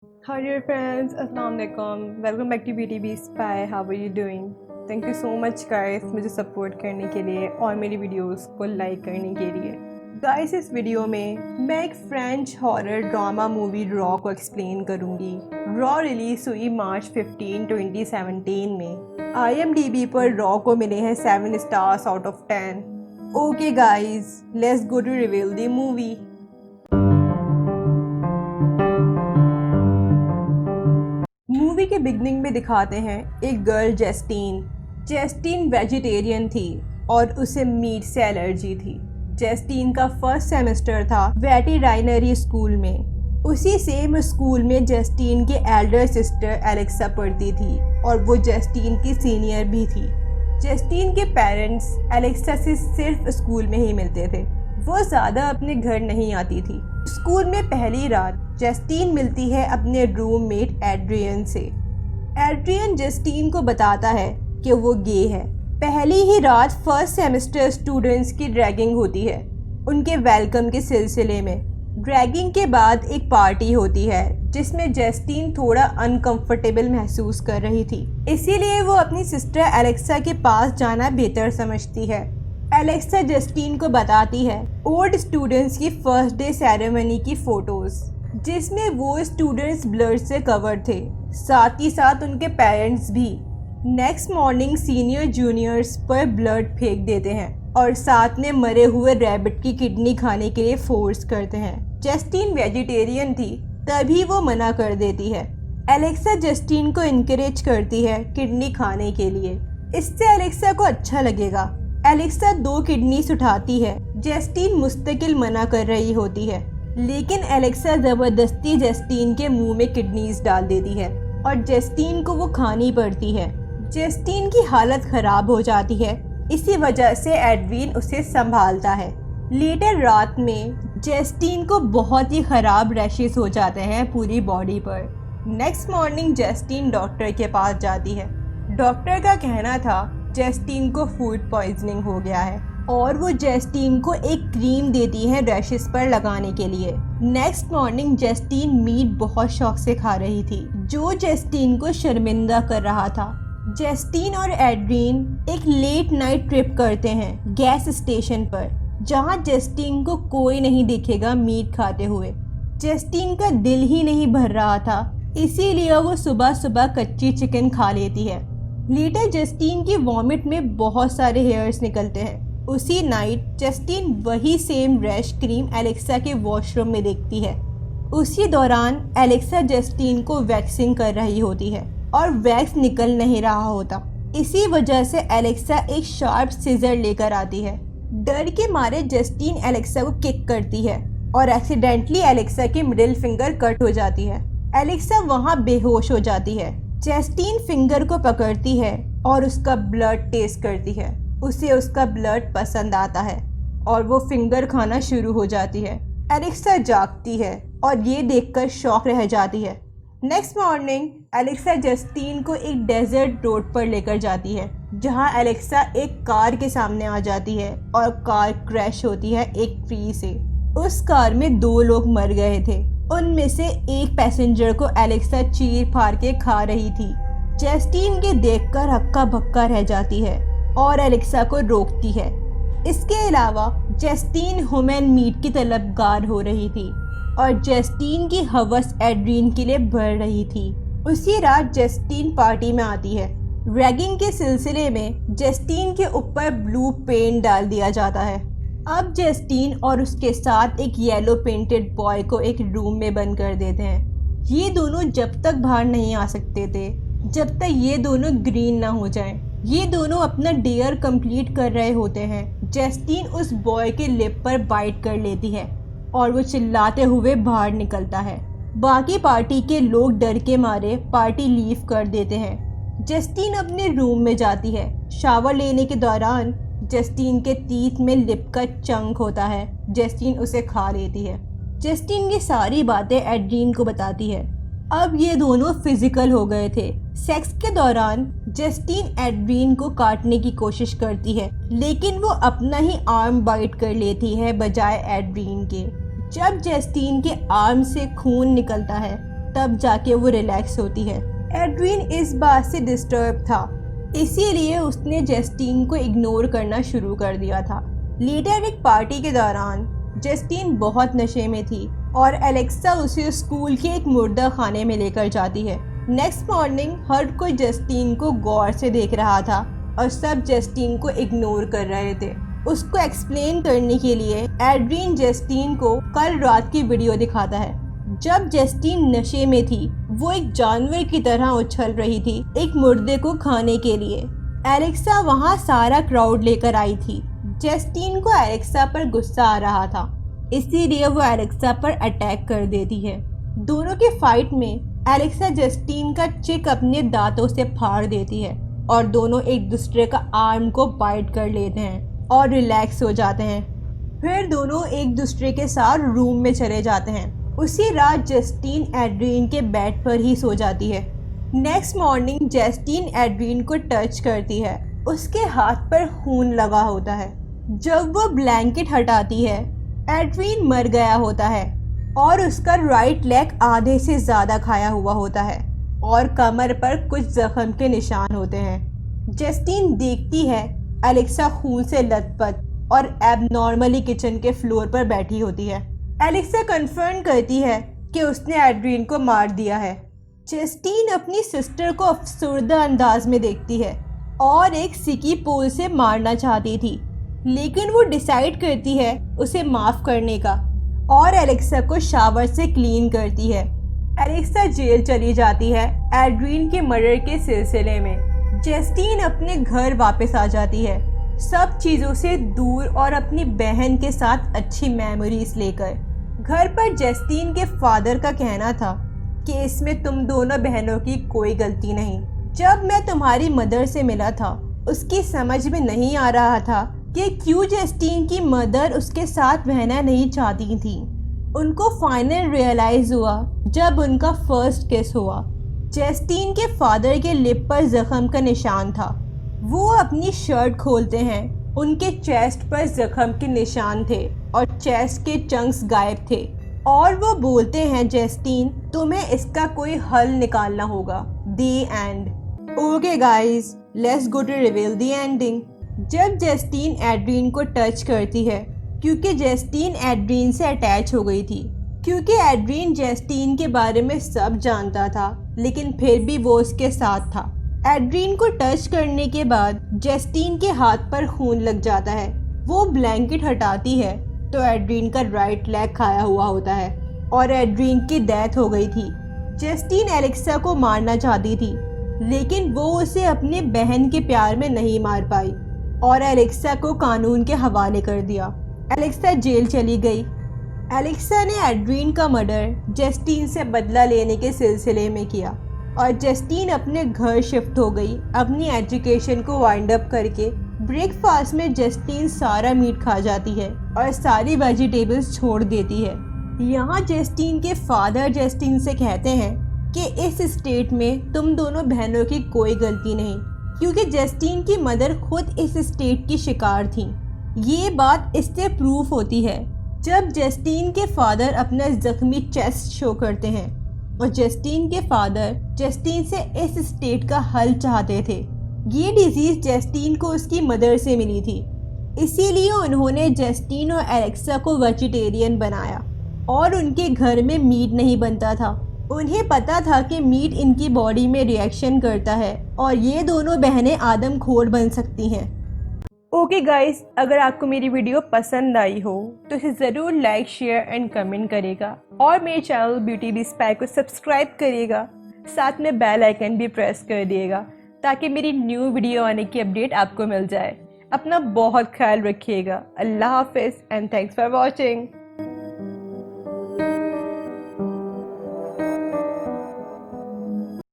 Hi dear friends, Assalamu alaikum. Welcome back to Beauty Bee Spy. How are you doing? Thank you so much guys मुझे support करने के लिए और मेरी videos को like करने के लिए। गाइस इस वीडियो में मैं एक French horror drama movie raw को एक्सप्लेन करूंगी। रॉ रिलीज हुई मार्च 15, 2017 में। IMDb पर रॉ को मिले हैं 7 stars out of 10। Okay guys, let's go to reveal the movie. Movie के बिगनिंग में दिखाते हैं एक गर्ल जेस्टीन वेजिटेरियन थी और उसे मीट से एलर्जी थी। जेस्टीन का फर्स्ट सेमेस्टर था वेटेरिनरी स्कूल में। उसी सेम स्कूल में जेस्टीन की एल्डर सिस्टर एलेक्सा पढ़ती थी और वो जेस्टीन की सीनियर भी थी। जेस्टीन के पेरेंट्स एलेक्सा से सिर्फ स्कूल में ही मिलते थे, वो ज़्यादा अपने घर नहीं आती थी। स्कूल में पहली रात जेस्टीन मिलती है अपने रूममेट एड्रियन से। एड्रियन जेस्टीन को बताता है कि वो गे है। पहली ही रात फर्स्ट सेमेस्टर स्टूडेंट्स की ड्रैगिंग होती है उनके वेलकम के सिलसिले में। ड्रैगिंग के बाद एक पार्टी होती है जिसमें जेस्टीन थोड़ा अनकंफर्टेबल महसूस कर रही थी, इसीलिए वो अपनी सिस्टर एलेक्सा के पास जाना बेहतर समझती है। एलेक्सा जेस्टीन को बताती है ओल्ड स्टूडेंट्स की फर्स्ट डे सेरेमनी की फोटोज, जिसमें वो स्टूडेंट्स ब्लड से कवर थे, साथ ही साथ उनके पेरेंट्स भी। नेक्स्ट मॉर्निंग सीनियर जूनियर्स पर ब्लड फेंक देते हैं और साथ में मरे हुए रैबिट की किडनी खाने के लिए फोर्स करते हैं। जेस्टीन वेजिटेरियन थी, तभी वो मना कर देती है। एलेक्सा जेस्टीन को इनकरेज करती है किडनी खाने के लिए, इससे एलेक्सा को अच्छा लगेगा। एलेक्सा 2 किडनीज उठाती है। जेस्टीन मुस्तकिल मना कर रही होती है, लेकिन एलेक्सा ज़बरदस्ती जेस्टीन के मुंह में किडनीज डाल देती है और जेस्टीन को वो खानी पड़ती है। जेस्टीन की हालत ख़राब हो जाती है, इसी वजह से एडविन उसे संभालता है। लेटर रात में जेस्टीन को बहुत ही ख़राब रैशेस हो जाते हैं पूरी बॉडी पर। नेक्स्ट मॉर्निंग जेस्टीन डॉक्टर के पास जाती है। डॉक्टर का कहना था जेस्टीन को फूड पॉइजनिंग हो गया है और वो जेस्टीन को एक क्रीम देती है रैशेस पर लगाने के लिए। नेक्स्ट मॉर्निंग जेस्टीन मीट बहुत शौक से खा रही थी, जो जेस्टीन को शर्मिंदा कर रहा था। जेस्टीन और एड्रीन एक लेट नाइट ट्रिप करते हैं गैस स्टेशन पर, जहां जेस्टीन को कोई नहीं दिखेगा मीट खाते हुए। जेस्टीन का दिल ही नहीं भर रहा था, इसीलिए वो सुबह सुबह कच्ची चिकन खा लेती है। लेटर जेस्टीन की वॉमिट में बहुत सारे हेयर्स निकलते हैं। उसी नाइट जेस्टीन वही सेम रैश क्रीम एलेक्सा के वॉशरूम में देखती है। उसी दौरान एलेक्सा जेस्टीन को वैक्सिंग कर रही होती है और वैक्स निकल नहीं रहा होता। इसी वजह से एलेक्सा एक शार्प सीजर लेकर आती है। डर के मारे जेस्टीन एलेक्सा को किक करती है और एक्सीडेंटली एलेक्सा की मिडिल फिंगर कट हो जाती है। एलेक्सा वहाँ बेहोश हो जाती है। जेस्टीन फिंगर को पकड़ती है और उसका ब्लड टेस्ट करती है। उसे उसका ब्लड पसंद आता है और वो फिंगर खाना शुरू हो जाती है। एलेक्सा जागती है और ये देखकर शॉक रह जाती है। नेक्स्ट मॉर्निंग एलेक्सा जेस्टीन को एक डेजर्ट रोड पर लेकर जाती है, जहां एलेक्सा एक कार के सामने आ जाती है और कार क्रैश होती है एक ट्री से। उस कार में 2 लोग मर गए थे, उनमें से एक पैसेंजर को एलेक्सा चीर फाड़ के खा रही थी। जेस्टीन के देखकर हक्का बक्का रह जाती है और एलेक्सा को रोकती है। इसके अलावा जेस्टीन ह्यूमन मीट की तलबगार हो रही थी और जेस्टीन की हवस एड्रीन के लिए बढ़ रही थी। उसी रात जेस्टीन पार्टी में आती है। रैगिंग के सिलसिले में जेस्टीन के ऊपर ब्लू पेंट डाल दिया जाता है। अब जेस्टीन और उसके साथ एक येलो पेंटेड बॉय को एक रूम में बंद कर देते हैं। ये दोनों जब तक बाहर नहीं आ सकते थे जब तक ये दोनों ग्रीन ना हो जाएं। ये दोनों अपना डेयर कंप्लीट कर रहे होते हैं। जेस्टीन उस बॉय के लिप पर बाइट कर लेती है और वो चिल्लाते हुए बाहर निकलता है। बाकी पार्टी के लोग डर के मारे पार्टी लीव कर देते हैं। जेस्टीन अपने रूम में जाती है। शावर लेने के दौरान जेस्टीन के टीथ में लिप का चंक होता है। जेस्टीन उसे खा लेती है। जेस्टीन की सारी बातें एड्रीन को बताती है। अब ये दोनों फिजिकल हो गए थे। सेक्स के दौरान जेस्टीन एड्रीन को काटने की कोशिश करती है, लेकिन वो अपना ही आर्म बाइट कर लेती है बजाय एड्रीन के। जब जेस्टीन के आर्म से खून निकलता है तब जाके वो रिलैक्स होती है। एड्रीन इस बात से डिस्टर्ब था, इसीलिए उसने जस्टीन को इग्नोर करना शुरू कर दिया था। लेटर एक पार्टी के दौरान जस्टीन बहुत नशे में थी और एलेक्सा उसे स्कूल के एक मुर्दा खाने में लेकर जाती है। नेक्स्ट मॉर्निंग हर कोई जस्टीन को गौर से देख रहा था और सब जस्टीन को इग्नोर कर रहे थे। उसको एक्सप्लेन करने के लिए एड्रीन जस्टीन को कल रात की वीडियो दिखाता है जब जस्टीन नशे में थी। वो एक जानवर की तरह उछल रही थी एक मुर्दे को खाने के लिए। एलेक्सा वहाँ सारा क्राउड लेकर आई थी। जस्टीन को एलेक्सा पर गुस्सा आ रहा था, इसीलिए वो एलेक्सा पर अटैक कर देती है। दोनों के फाइट में एलेक्सा जस्टीन का चिक अपने दांतों से फाड़ देती है और दोनों एक दूसरे का आर्म को बाइट कर लेते हैं और रिलैक्स हो जाते हैं। फिर दोनों एक दूसरे के साथ रूम में चले जाते हैं। उसी रात जस्टीन एड्रीन के बेड पर ही सो जाती है। नेक्स्ट मॉर्निंग जस्टीन एड्रीन को टच करती है। उसके हाथ पर खून लगा होता है। जब वो ब्लैंकेट हटाती है, एड्रीन मर गया होता है और उसका राइट लेग आधे से ज़्यादा खाया हुआ होता है और कमर पर कुछ जख्म के निशान होते हैं। जस्टीन देखती है एलेक्सा खून से लथपथ और एबनॉर्मली किचन के फ्लोर पर बैठी होती है। एलेक्सा कन्फर्म करती है कि उसने एड्रीन को मार दिया है। जस्टीन अपनी सिस्टर को अफसरदा अंदाज में देखती है और एक सिकी पोल से मारना चाहती थी, लेकिन वो डिसाइड करती है उसे माफ़ करने का और एलेक्सा को शावर से क्लीन करती है। एलेक्सा जेल चली जाती है एड्रीन के मर्डर के सिलसिले में। जस्टीन अपने घर वापस आ जाती है, सब चीज़ों से दूर और अपनी बहन के साथ अच्छी मेमोरीज लेकर। घर पर जस्टीन के फादर का कहना था कि इसमें तुम दोनों बहनों की कोई गलती नहीं। जब मैं तुम्हारी मदर से मिला था, उसकी समझ में नहीं आ रहा था कि क्यों जस्टीन की मदर उसके साथ रहना नहीं चाहती थी। उनको फाइनल रियलाइज हुआ जब उनका फर्स्ट किस हुआ। जस्टीन के फादर के लिप पर जख्म का निशान था। वो अपनी शर्ट खोलते हैं, उनके चेस्ट पर जख्म के निशान थे और चेस्ट के चंक्स गायब थे और वो बोलते हैं जस्टीन तुम्हें इसका कोई हल निकालना होगा। The end. Okay guys, let's go to reveal the ending. जब जस्टीन एड्रीन को टच करती है, क्योंकि जस्टीन एड्रीन से अटैच हो गई थी, क्योंकि एड्रीन जस्टीन के बारे में सब जानता था, लेकिन फिर भी वो उसके साथ था। एड्रीन को टच करने के बाद जस्टीन के हाथ पर खून लग जाता है। वो ब्लैंकेट हटाती है तो एड्रीन का राइट लेग खाया हुआ होता है और एड्रीन की डेथ हो गई थी। जस्टीन एलेक्सा को मारना चाहती थी, लेकिन वो उसे अपने बहन के प्यार में नहीं मार पाई और एलेक्सा को कानून के हवाले कर दिया। एलेक्सा जेल चली गई। एलेक्सा ने एड्रीन का मर्डर जस्टीन से बदला लेने के सिलसिले में किया और जस्टीन अपने घर शिफ्ट हो गई अपनी एजुकेशन को वाइंड अप करके। ब्रेकफास्ट में जस्टीन सारा मीट खा जाती है और सारी वेजिटेबल्स छोड़ देती है। यहाँ जस्टीन के फादर जस्टीन से कहते हैं कि इस स्टेट में तुम दोनों बहनों की कोई गलती नहीं, क्योंकि जस्टीन की मदर खुद इस स्टेट की शिकार थी। ये बात इससे प्रूफ होती है जब जस्टीन के फादर अपना जख्मी चेस्ट शो करते हैं और जस्टीन के फादर जस्टीन से इस स्टेट का हल चाहते थे। ये डिजीज़ जस्टीन को उसकी मदर से मिली थी, इसीलिए उन्होंने जस्टीन और एलेक्सा को वेजिटेरियन बनाया और उनके घर में मीट नहीं बनता था। उन्हें पता था कि मीट इनकी बॉडी में रिएक्शन करता है और ये दोनों बहनें आदमखोर बन सकती हैं। ओके गाइस, अगर आपको मेरी वीडियो पसंद आई हो तो इसे ज़रूर लाइक, शेयर एंड कमेंट करेगा और मेरे चैनल ब्यूटी बी स्पाई को सब्सक्राइब करिएगा। साथ में बेल आइकन भी प्रेस कर दिएगा ताकि मेरी न्यू वीडियो आने की अपडेट आपको मिल जाए। अपना बहुत ख्याल रखिएगा। अल्लाह हाफिज़ एंड थैंक्स फॉर वॉचिंग।